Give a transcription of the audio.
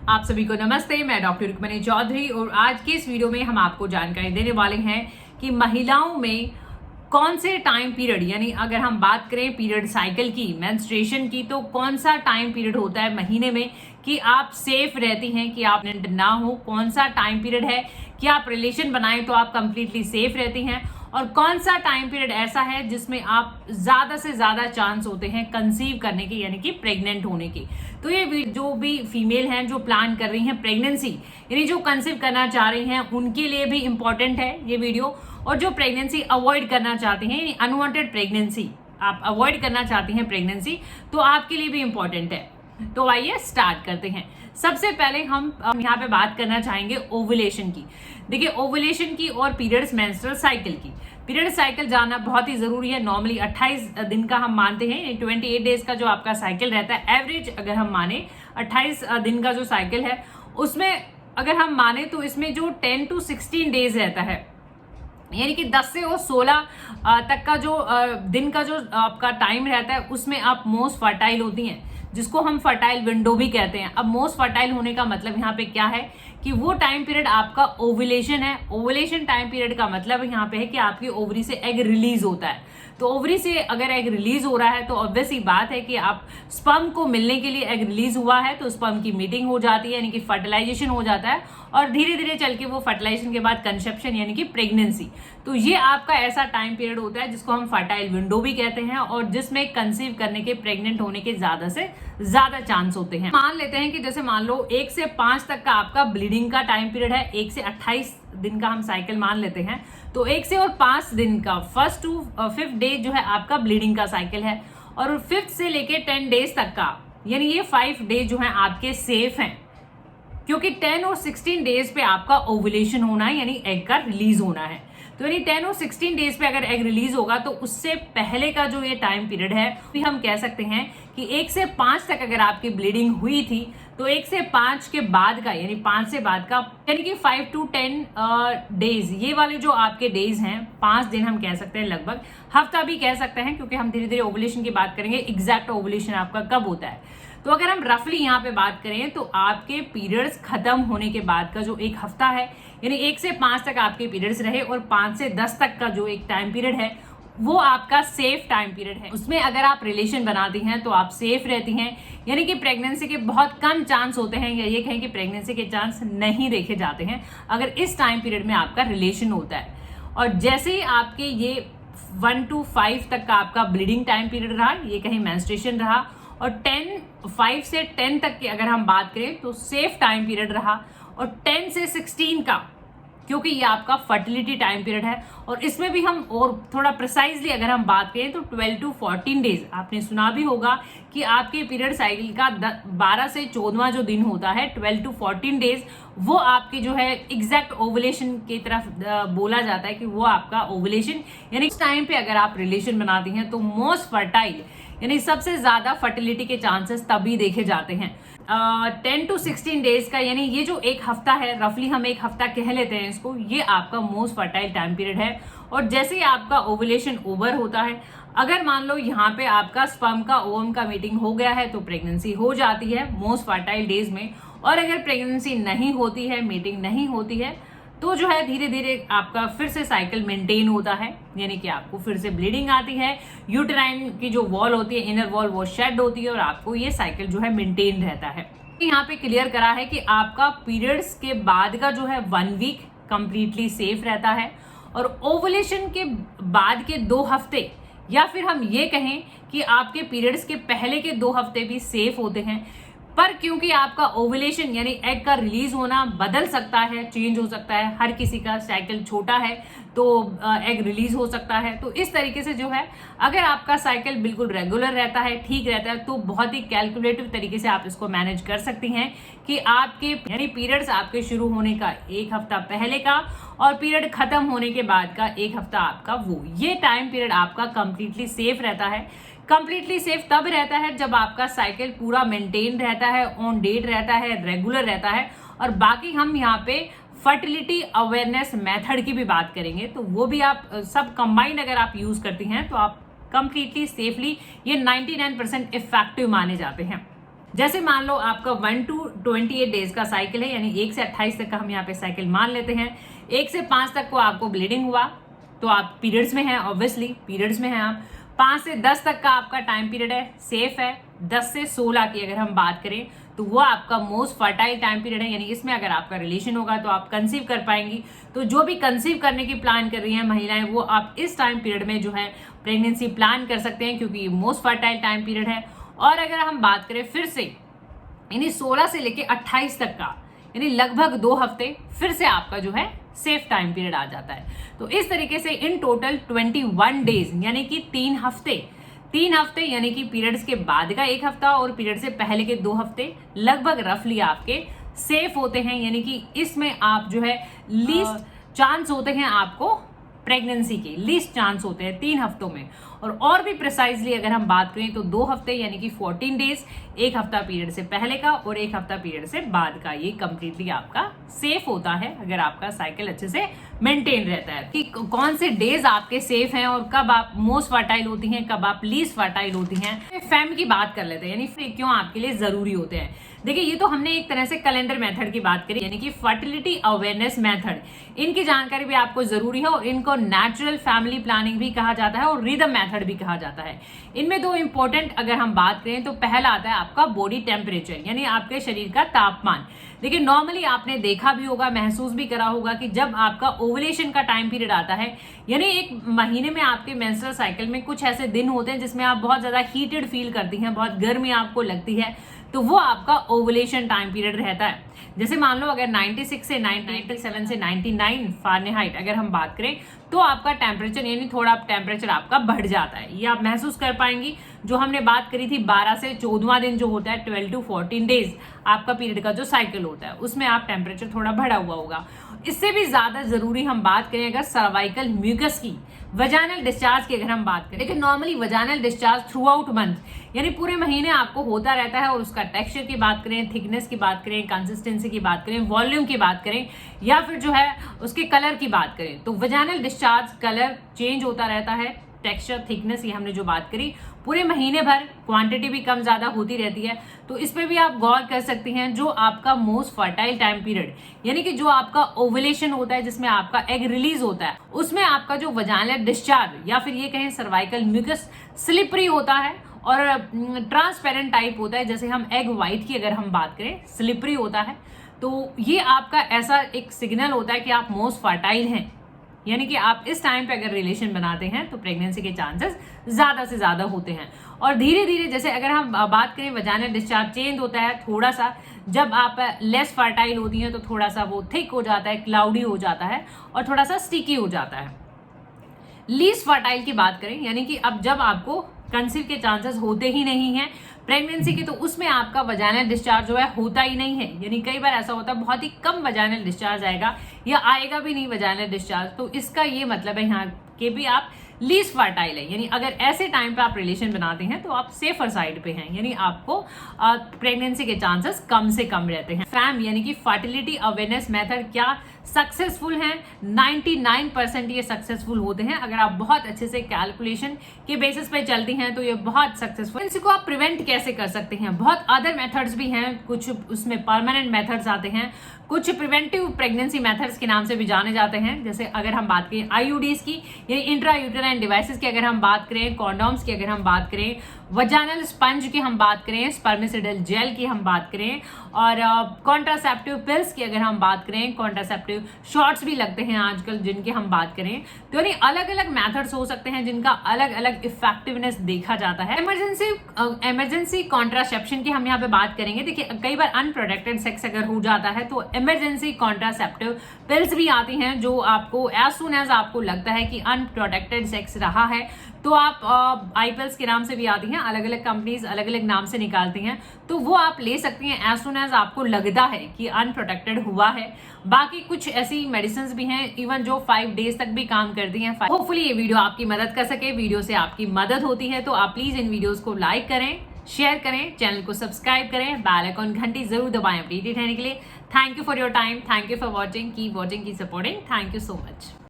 आप सभी को नमस्ते। मैं डॉक्टर रुक्मणी चौधरी और आज के इस वीडियो में हम आपको जानकारी देने वाले हैं कि महिलाओं में कौन से टाइम पीरियड, यानी अगर हम बात करें पीरियड साइकिल की, मेंस्ट्रुएशन की, तो कौन सा टाइम पीरियड होता है महीने में कि आप सेफ रहती हैं कि आप प्रेग्नेंट ना हो। कौन सा टाइम पीरियड है कि आप रिलेशन बनाएं तो आप कंप्लीटली सेफ रहती हैं, और कौन सा टाइम पीरियड ऐसा है जिसमें आप ज्यादा से ज्यादा चांस होते हैं कंसीव करने के, यानी कि प्रेग्नेंट होने की। तो ये जो भी फीमेल हैं जो प्लान कर रही हैं प्रेगनेंसी, यानी जो कंसीव करना चाह रही हैं, उनके लिए भी इंपॉर्टेंट है ये वीडियो। और जो प्रेगनेंसी अवॉइड करना चाहती हैं, यानी अनवांटेड प्रेगनेंसी आप अवॉइड करना चाहती हैं प्रेगनेंसी, तो आपके लिए भी इंपॉर्टेंट है। तो आइए स्टार्ट करते हैं। सबसे पहले हम यहाँ पे बात करना चाहेंगे ओवुलेशन की। देखिए, ओवुलेशन की और पीरियड्स मेंस्ट्रुअल साइकिल की। पीरियड साइकिल जानना बहुत ही जरूरी है। नॉर्मली 28 दिन का हम मानते हैं, 28 डेज का जो आपका साइकिल रहता है, एवरेज अगर हम माने 28 दिन का जो साइकिल है, उसमें अगर हम माने तो इसमें जो 10 to 16 डेज रहता है, यानी कि 10 से 16 तक का जो दिन का जो आपका टाइम रहता है, उसमें आप मोस्ट फर्टाइल होती हैं, जिसको हम फर्टाइल विंडो भी कहते हैं। अब मोस्ट फर्टाइल होने का मतलब यहाँ पे क्या है कि वो टाइम पीरियड आपका ओवुलेशन है। ओवुलेशन टाइम पीरियड का मतलब यहाँ पे है कि आपकी ओवरी से एग रिलीज होता है। तो ओवरी से अगर एग रिलीज हो रहा है तो ऑब्वियस ही बात है कि आप स्पर्म को मिलने के लिए, एग रिलीज हुआ है तो स्पर्म की मीटिंग हो जाती है, यानी कि फर्टिलाइजेशन हो जाता है, और धीरे धीरे चल के वो फर्टिलाइजेशन के बाद कंसेप्शन यानी कि प्रेगनेंसी। तो ये आपका ऐसा टाइम पीरियड होता है जिसको हम फर्टाइल विंडो भी कहते हैं, और जिसमें कंसीव करने के, प्रेग्नेंट होने के ज्यादा से ज्यादा चांस होते हैं। मान लेते हैं कि जैसे मान लो 1 से 5 तक का आपका ब्लीडिंग का टाइम पीरियड है, 1 से 28 दिन का हम साइकिल मान लेते हैं, तो 1 से और 5 दिन का, 1st to 5th डे जो है आपका ब्लीडिंग का साइकिल है, और 5th से लेके 10 डेज तक का, यानी ये 5 डे जो है आपके सेफ हैं, क्योंकि 10 और 16 डेज पे आपका ओवुलेशन होना है, यानी एग का रिलीज होना है। तो यानी 10 और 16 डेज पे अगर एग रिलीज होगा तो उससे पहले का जो ये टाइम पीरियड है, भी हम कह सकते हैं कि 1 से 5 तक अगर आपकी ब्लीडिंग हुई थी, तो 1 से 5 के बाद का, यानी 5 से बाद का, यानी कि 5 to 10 डेज, ये वाले जो आपके डेज हैं, 5 दिन हम कह सकते हैं, लगभग हफ्ता भी कह सकते हैं, क्योंकि हम धीरे धीरे ओवुलेशन की बात करेंगे, एग्जैक्ट ओवुलेशन आपका कब होता है। तो अगर हम रफली यहाँ पे बात करें तो आपके पीरियड्स खत्म होने के बाद का जो एक हफ्ता है, यानी 1 से 5 तक आपके पीरियड्स रहे, और 5 से 10 तक का जो एक टाइम पीरियड है, वो आपका सेफ टाइम पीरियड है। उसमें अगर आप रिलेशन बनाती हैं तो आप सेफ रहती हैं, यानी कि प्रेगनेंसी के बहुत कम चांस होते हैं, या ये कहें कि प्रेगनेंसी के चांस नहीं देखे जाते हैं अगर इस टाइम पीरियड में आपका रिलेशन होता है। और जैसे ही आपके ये 1 to 5 तक का आपका ब्लीडिंग टाइम पीरियड रहा, ये कहीं मेंस्ट्रुएशन रहा, और 5 से 10 तक की अगर हम बात करें तो सेफ टाइम पीरियड रहा, और 10 से 16 का, क्योंकि ये आपका फर्टिलिटी टाइम पीरियड है, और इसमें भी हम और थोड़ा प्रिसाइजली अगर हम बात करें तो 12 to 14 डेज। आपने सुना भी होगा कि आपके पीरियड साइकिल का 12 से 14वां जो दिन होता है, 12 to 14 डेज, वो आपके जो है एग्जैक्ट ओवुलेशन की तरफ बोला जाता है कि वो आपका ओवुलेशन, यानी इस टाइम पे अगर आप रिलेशन बनाती हैं तो मोस्ट फर्टाइल, यानी सबसे ज्यादा फर्टिलिटी के चांसेस तभी देखे जाते हैं। 10 to 16 डेज का, यानी ये जो एक हफ्ता है, रफली हम एक हफ्ता कह लेते हैं इसको, ये आपका मोस्ट फर्टाइल टाइम पीरियड है। और जैसे ही आपका ओवुलेशन ओवर होता है, अगर मान लो यहाँ पे आपका स्पर्म का ओवम का मीटिंग हो गया है, तो प्रेगनेंसी हो जाती है मोस्ट फर्टाइल डेज में। और अगर प्रेगनेंसी नहीं होती है, मीटिंग नहीं होती है, तो जो है धीरे धीरे आपका फिर से साइकिल मेंटेन होता है, यानी कि आपको फिर से ब्लीडिंग आती है, यूटेराइन की जो वॉल होती है, इनर वॉल, वो शेड होती है, और आपको ये साइकिल जो है मेंटेन रहता है। यहाँ पे क्लियर करा है कि आपका पीरियड्स के बाद का जो है 1 वीक कंप्लीटली सेफ रहता है, और ओवुलेशन के बाद के 2 हफ्ते, या फिर हम ये कहें कि आपके पीरियड्स के पहले के 2 हफ्ते भी सेफ होते हैं। पर क्योंकि आपका ओवुलेशन यानी एग का रिलीज होना बदल सकता है, चेंज हो सकता है, हर किसी का साइकिल छोटा है तो एग रिलीज हो सकता है, तो इस तरीके से जो है अगर आपका साइकिल बिल्कुल रेगुलर रहता है, ठीक रहता है, तो बहुत ही कैलकुलेटिव तरीके से आप इसको मैनेज कर सकती हैं कि आपके यानी पीरियड्स आपके शुरू होने का 1 हफ्ता पहले का और पीरियड खत्म होने के बाद का 1 हफ्ता आपका, वो ये टाइम पीरियड आपका कंप्लीटली सेफ रहता है। कंप्लीटली सेफ तब रहता है जब आपका साइकिल पूरा मेंटेन रहता है, ऑन डेट रहता है, रेगुलर रहता है। और बाकी हम यहाँ पे फर्टिलिटी अवेयरनेस मेथड की भी बात करेंगे, तो वो भी आप सब कंबाइंड अगर आप यूज करती हैं तो आप कंप्लीटली सेफली, ये 99% इफेक्टिव माने जाते हैं। जैसे मान लो आपका 1 to 28 डेज का साइकिल है, यानी 1 से 28 तक का हम यहाँ पे साइकिल मान लेते हैं। 1 से 5 तक को आपको ब्लीडिंग हुआ तो आप पीरियड्स में हैं, ऑब्वियसली पीरियड्स में हैं आप। 5 से 10 तक का आपका टाइम पीरियड है, सेफ है। 10 से 16 की अगर हम बात करें तो वो आपका मोस्ट फर्टाइल टाइम पीरियड है, यानी इसमें अगर आपका रिलेशन होगा तो आप कंसीव कर पाएंगी। तो जो भी कंसीव करने की प्लान कर रही हैं महिलाएं, वो आप इस टाइम पीरियड में जो है प्रेगनेंसी प्लान कर सकते हैं, क्योंकि मोस्ट फर्टाइल टाइम पीरियड है। और अगर हम बात करें फिर से, यानी 16 से लेके 28 तक का, यानी लगभग 2 हफ्ते फिर से आपका जो है सेफ टाइम पीरियड आ जाता है। तो इस तरीके से इन टोटल 21 डेज, यानी कि 3 हफ्ते यानी कि पीरियड्स के बाद का 1 हफ्ता और पीरियड से पहले के 2 हफ्ते लगभग रफली आपके सेफ होते हैं, यानी कि इसमें आप जो है लीस्ट चांस होते हैं आपको प्रेगनेंसी के, लीस्ट चांस होते हैं 3 हफ्तों में। और भी प्रिसाइजली अगर हम बात करें तो 2 हफ्ते यानी कि 14 डेज, 1 हफ्ता पीरियड से पहले का और 1 हफ्ता पीरियड से बाद का, ये कंप्लीटली आपका सेफ होता है अगर आपका साइकिल अच्छे से मेंटेन रहता है। कि कौन से डेज आपके सेफ हैं और कब आप मोस्ट फर्टाइल होती हैं, कब आप लीस्ट फर्टाइल होती हैं। फैम की बात कर लेते हैं, यानी क्यों आपके लिए जरूरी होते हैं। देखिए, ये तो हमने एक तरह से कैलेंडर मेथड की बात करी, यानी कि फर्टिलिटी अवेयरनेस मेथड। इनकी जानकारी भी आपको जरूरी है और इनको नेचुरल फैमिली प्लानिंग भी कहा जाता है और रिदम मेथड भी कहा जाता है। इनमें 2 इंपॉर्टेंट अगर हम बात करें तो पहला आता है आपका बॉडी टेम्परेचर, यानी आपके शरीर का तापमान। देखिए, नॉर्मली आपने देखा भी होगा, महसूस भी करा होगा कि जब आपका ओवुलेशन का टाइम पीरियड आता है, यानी 1 महीने में आपके मेंस्ट्रुअल साइकिल में कुछ ऐसे दिन होते हैं जिसमें आप बहुत ज्यादा हीटेड फील करती हैं, बहुत गर्मी आपको लगती है, तो वो आपका ओवुलेशन टाइम पीरियड रहता है। जैसे मान लो अगर 96 से 97 से 99 फारेनहाइट अगर हम बात करें तो आपका टेम्परेचर, यानी थोड़ा टेम्परेचर आपका बढ़ जाता है, ये आप महसूस कर पाएंगी। जो हमने बात करी थी 12 से 14वां दिन जो होता है, 12 to 14 डेज आपका पीरियड का जो साइकिल होता है, उसमें आप टेम्परेचर थोड़ा बढ़ा हुआ होगा। इससे भी ज्यादा जरूरी हम बात करें अगर सर्वाइकल म्यूकस की, वजाइनल डिस्चार्ज की अगर हम बात करें, लेकिन normally vaginal discharge through out month, यानी पूरे महीने आपको होता रहता है। और उसका टेक्सचर की बात करें, थिकनेस की बात करें, कंसिस्टेंसी की बात करें, वॉल्यूम की बात करें, या फिर जो है उसके कलर की बात करें, तो वजाइनल डिस्चार्ज कलर चेंज होता रहता है, टेक्सचर, थिकनेस, ये हमने जो बात करी पूरे महीने भर, क्वांटिटी भी कम ज्यादा होती रहती है। तो इस पे भी आप गौर कर सकती हैं। जो आपका मोस्ट फर्टाइल टाइम पीरियड, यानी कि जो आपका ओवुलेशन होता है, जिसमें आपका एग रिलीज होता है, उसमें आपका जो वजाइनल डिस्चार्ज या फिर ये कहें सर्वाइकल म्यूकस स्लिपरी होता है और ट्रांसपेरेंट टाइप होता है। जैसे हम एग व्हाइट की अगर हम बात करें, स्लिपरी होता है। तो ये आपका ऐसा एक सिग्नल होता है कि आप मोस्ट फर्टाइल हैं, यानी कि आप इस टाइम पे अगर रिलेशन बनाते हैं तो प्रेगनेंसी के चांसेस ज्यादा से ज्यादा होते हैं। और धीरे धीरे, जैसे अगर हम बात करें वजाइनल डिस्चार्ज चेंज होता है थोड़ा सा, जब आप लेस फर्टाइल होती हैं तो थोड़ा सा वो थिक हो जाता है, क्लाउडी हो जाता है और थोड़ा सा स्टिकी हो जाता है। लीस्ट फर्टाइल की बात करें, यानी कि अब जब आपको कंसीव के चांसेस होते ही नहीं है प्रेगनेंसी के, तो उसमें आपका वजाइनल डिस्चार्ज जो है होता ही नहीं है। यानी कई बार ऐसा होता है बहुत ही कम वजाइनल डिस्चार्ज आएगा या आएगा भी नहीं वजाइनल डिस्चार्ज, तो इसका ये मतलब है यहाँ के भी आप लीस्ट फर्टाइल है। यानी अगर ऐसे टाइम पे आप रिलेशन बनाते हैं तो आप सेफर साइड पे हैं, यानी आपको प्रेगनेंसी के चांसेस कम से कम रहते हैं। फैम यानी कि फर्टिलिटी अवेयरनेस मेथड क्या सक्सेसफुल हैं? 99% ये सक्सेसफुल होते हैं। अगर आप बहुत अच्छे से कैलकुलेशन के बेसिस पे चलती हैं तो ये बहुत सक्सेसफुल। इसको आप प्रिवेंट कैसे कर सकते हैं? बहुत अदर मेथड्स भी हैं, कुछ उसमें परमानेंट मेथड्स आते हैं, कुछ प्रिवेंटिव प्रेगनेंसी मेथड्स के नाम से भी जाने जाते हैं। जैसे अगर हम बात करें आईयूडीज की, यानी इंट्रा यूटेराइन डिवाइसेस की अगर हम बात करें, कॉन्डोम्स की अगर हम बात करें, वजाइनल स्पंज की हम बात करें, स्पर्मिसिडल जेल की हम बात करें, और कॉन्ट्रासेप्टिव पिल्स की अगर हम बात करें, कॉन्ट्रासेप्टिव शॉट्स भी लगते हैं आजकल जिनकी हम बात करें, तो यानी अलग अलग मेथड्स हो सकते हैं जिनका अलग अलग इफेक्टिवनेस देखा जाता है। इमरजेंसी कॉन्ट्रासेप्शन की हम यहाँ पे बात करेंगे। देखिए, कई बार अनप्रोटेक्टेड सेक्स अगर हो जाता है तो इमरजेंसी कॉन्ट्रासेप्टिव पिल्स भी आती हैं, जो आपको एज सुन एज आपको लगता है कि अनप्रोटेक्टेड सेक्स रहा है तो आप आई पिल्स के नाम से भी आती हैं, अलग अलग कंपनीज अलग अलग नाम से निकालती हैं, तो वो आप ले सकती हैं एज सुन एज आपको लगता है कि अनप्रोटेक्टेड हुआ है। बाकी कुछ ऐसी मेडिसिन भी हैं इवन जो 5 डेज तक भी काम करती हैं। होपफुली ये वीडियो आपकी मदद कर सके। वीडियो से आपकी मदद होती है तो आप प्लीज इन वीडियोस को लाइक करें, शेयर करें, चैनल को सब्सक्राइब करें, बेल आइकन घंटी जरूर दबाएं अपडेटेड रहने के लिए। Thank you for your time, thank you for watching, keep watching, keep supporting, thank you so much.